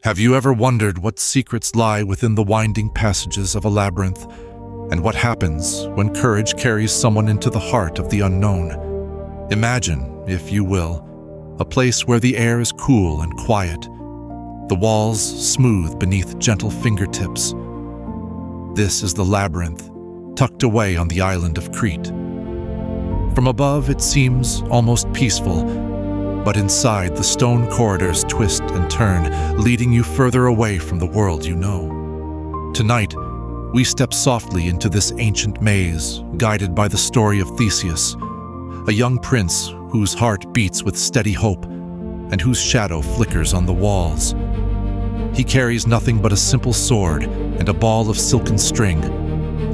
Have you ever wondered what secrets lie within the winding passages of a labyrinth, and what happens when courage carries someone into the heart of the unknown? Imagine, if you will, a place where the air is cool and quiet, the walls smooth beneath gentle fingertips. This is the labyrinth, tucked away on the island of Crete. From above, it seems almost peaceful, but inside, the stone corridors twist and turn, leading you further away from the world you know. Tonight, we step softly into this ancient maze, guided by the story of Theseus, a young prince whose heart beats with steady hope and whose shadow flickers on the walls. He carries nothing but a simple sword and a ball of silken string,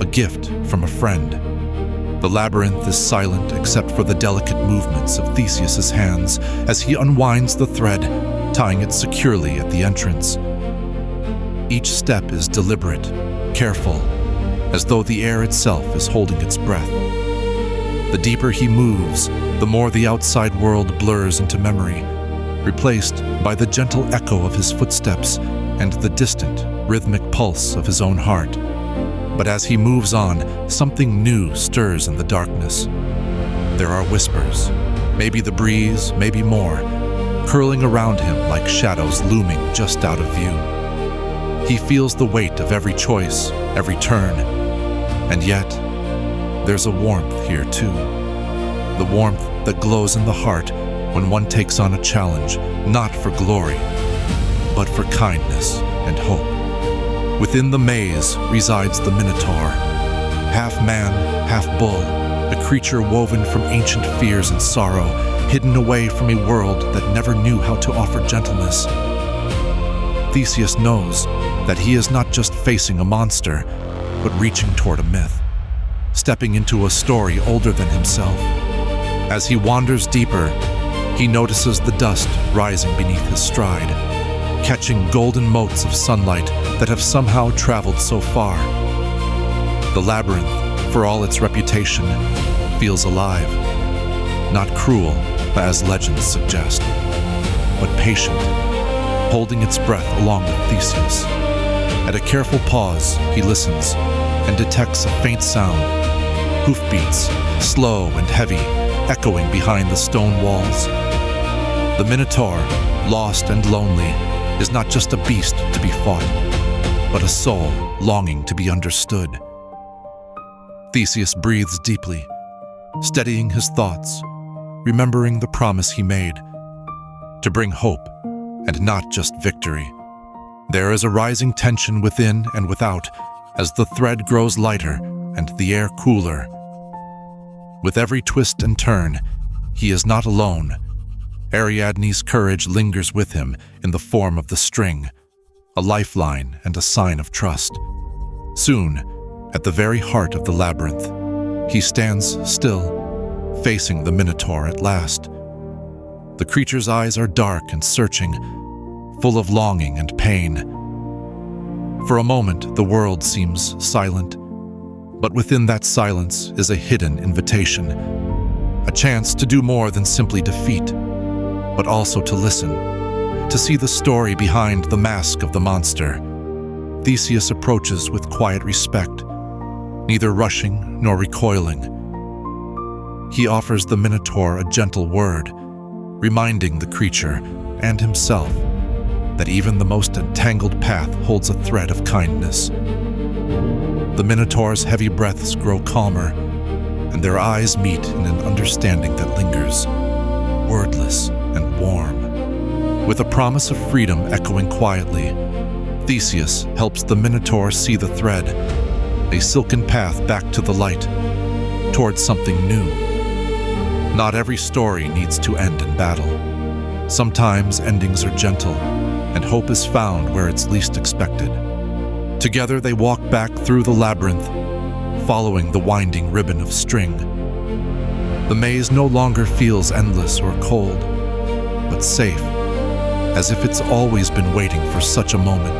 a gift from a friend. The labyrinth is silent except for the delicate movements of Theseus's hands as he unwinds the thread, tying it securely at the entrance. Each step is deliberate, careful, as though the air itself is holding its breath. The deeper he moves, the more the outside world blurs into memory, replaced by the gentle echo of his footsteps and the distant, rhythmic pulse of his own heart. But as he moves on, something new stirs in the darkness. There are whispers, maybe the breeze, maybe more, curling around him like shadows looming just out of view. He feels the weight of every choice, every turn, and yet there's a warmth here too. The warmth that glows in the heart when one takes on a challenge, not for glory, but for kindness and hope. Within the maze resides the Minotaur, half man, half bull, a creature woven from ancient fears and sorrow, hidden away from a world that never knew how to offer gentleness. Theseus knows that he is not just facing a monster, but reaching toward a myth, stepping into a story older than himself. As he wanders deeper, he notices the dust rising beneath his stride, catching golden motes of sunlight that have somehow traveled so far. The labyrinth, for all its reputation, feels alive, not cruel, as legends suggest, but patient, holding its breath along with Theseus. At a careful pause, he listens and detects a faint sound, hoofbeats, slow and heavy, echoing behind the stone walls. The Minotaur, lost and lonely, is not just a beast to be fought, but a soul longing to be understood. Theseus breathes deeply, steadying his thoughts, remembering the promise he made, to bring hope and not just victory. There is a rising tension within and without as the thread grows lighter and the air cooler. With every twist and turn, he is not alone. Ariadne's courage lingers with him in the form of the string, a lifeline and a sign of trust. Soon, at the very heart of the labyrinth, he stands still, facing the Minotaur at last. The creature's eyes are dark and searching, full of longing and pain. For a moment, the world seems silent, but within that silence is a hidden invitation, a chance to do more than simply defeat, but also to listen, to see the story behind the mask of the monster. Theseus approaches with quiet respect, neither rushing nor recoiling. He offers the Minotaur a gentle word, reminding the creature and himself that even the most entangled path holds a thread of kindness. The Minotaur's heavy breaths grow calmer, and their eyes meet in an understanding that lingers, wordless and warm. With a promise of freedom echoing quietly, Theseus helps the Minotaur see the thread, a silken path back to the light, towards something new. Not every story needs to end in battle. Sometimes endings are gentle, and hope is found where it's least expected. Together they walk back through the labyrinth, following the winding ribbon of string. The maze no longer feels endless or cold, but safe, as if it's always been waiting for such a moment.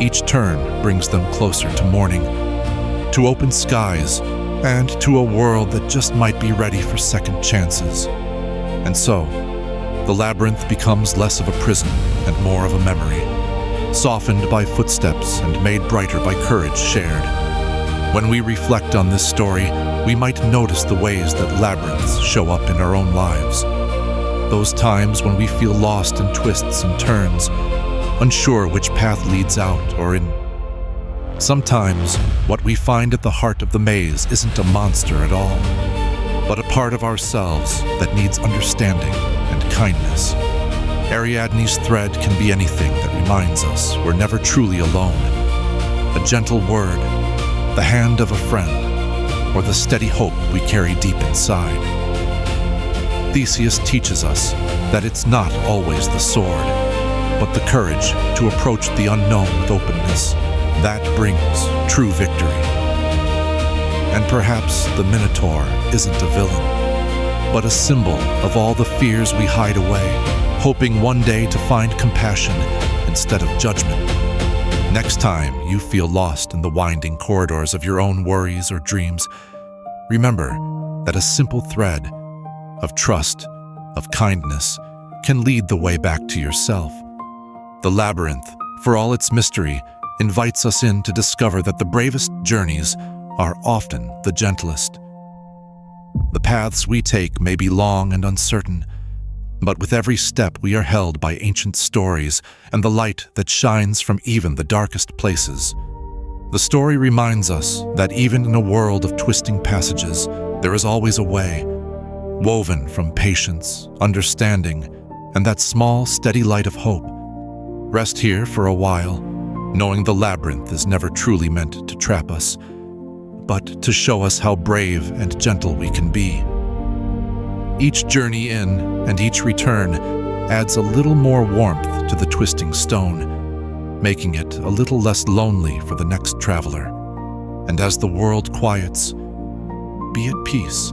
Each turn brings them closer to morning, to open skies, and to a world that just might be ready for second chances. And so, the the labyrinth becomes less of a prison and more of a memory, softened by footsteps and made brighter by courage shared. When we reflect on this story, we might notice the ways that labyrinths show up in our own lives. Those times when we feel lost in twists and turns, unsure which path leads out or in. Sometimes, what we find at the heart of the maze isn't a monster at all, but a part of ourselves that needs understanding and kindness. Ariadne's thread can be anything that reminds us we're never truly alone. A gentle word, the hand of a friend, or the steady hope we carry deep inside. Theseus teaches us that it's not always the sword, but the courage to approach the unknown with openness that brings true victory. And perhaps the Minotaur isn't a villain, but a symbol of all the fears we hide away, hoping one day to find compassion instead of judgment. Next time you feel lost in the winding corridors of your own worries or dreams, remember that a simple thread of trust, of kindness, can lead the way back to yourself. The labyrinth, for all its mystery, invites us in to discover that the bravest journeys are often the gentlest. The paths we take may be long and uncertain, but with every step we are held by ancient stories and the light that shines from even the darkest places. The story reminds us that even in a world of twisting passages, there is always a way, woven from patience, understanding, and that small, steady light of hope. Rest here for a while, knowing the labyrinth is never truly meant to trap us, but to show us how brave and gentle we can be. Each journey in and each return adds a little more warmth to the twisting stone, making it a little less lonely for the next traveler. And as the world quiets, be at peace,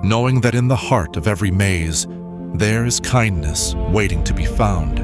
knowing that in the heart of every maze, there is kindness waiting to be found.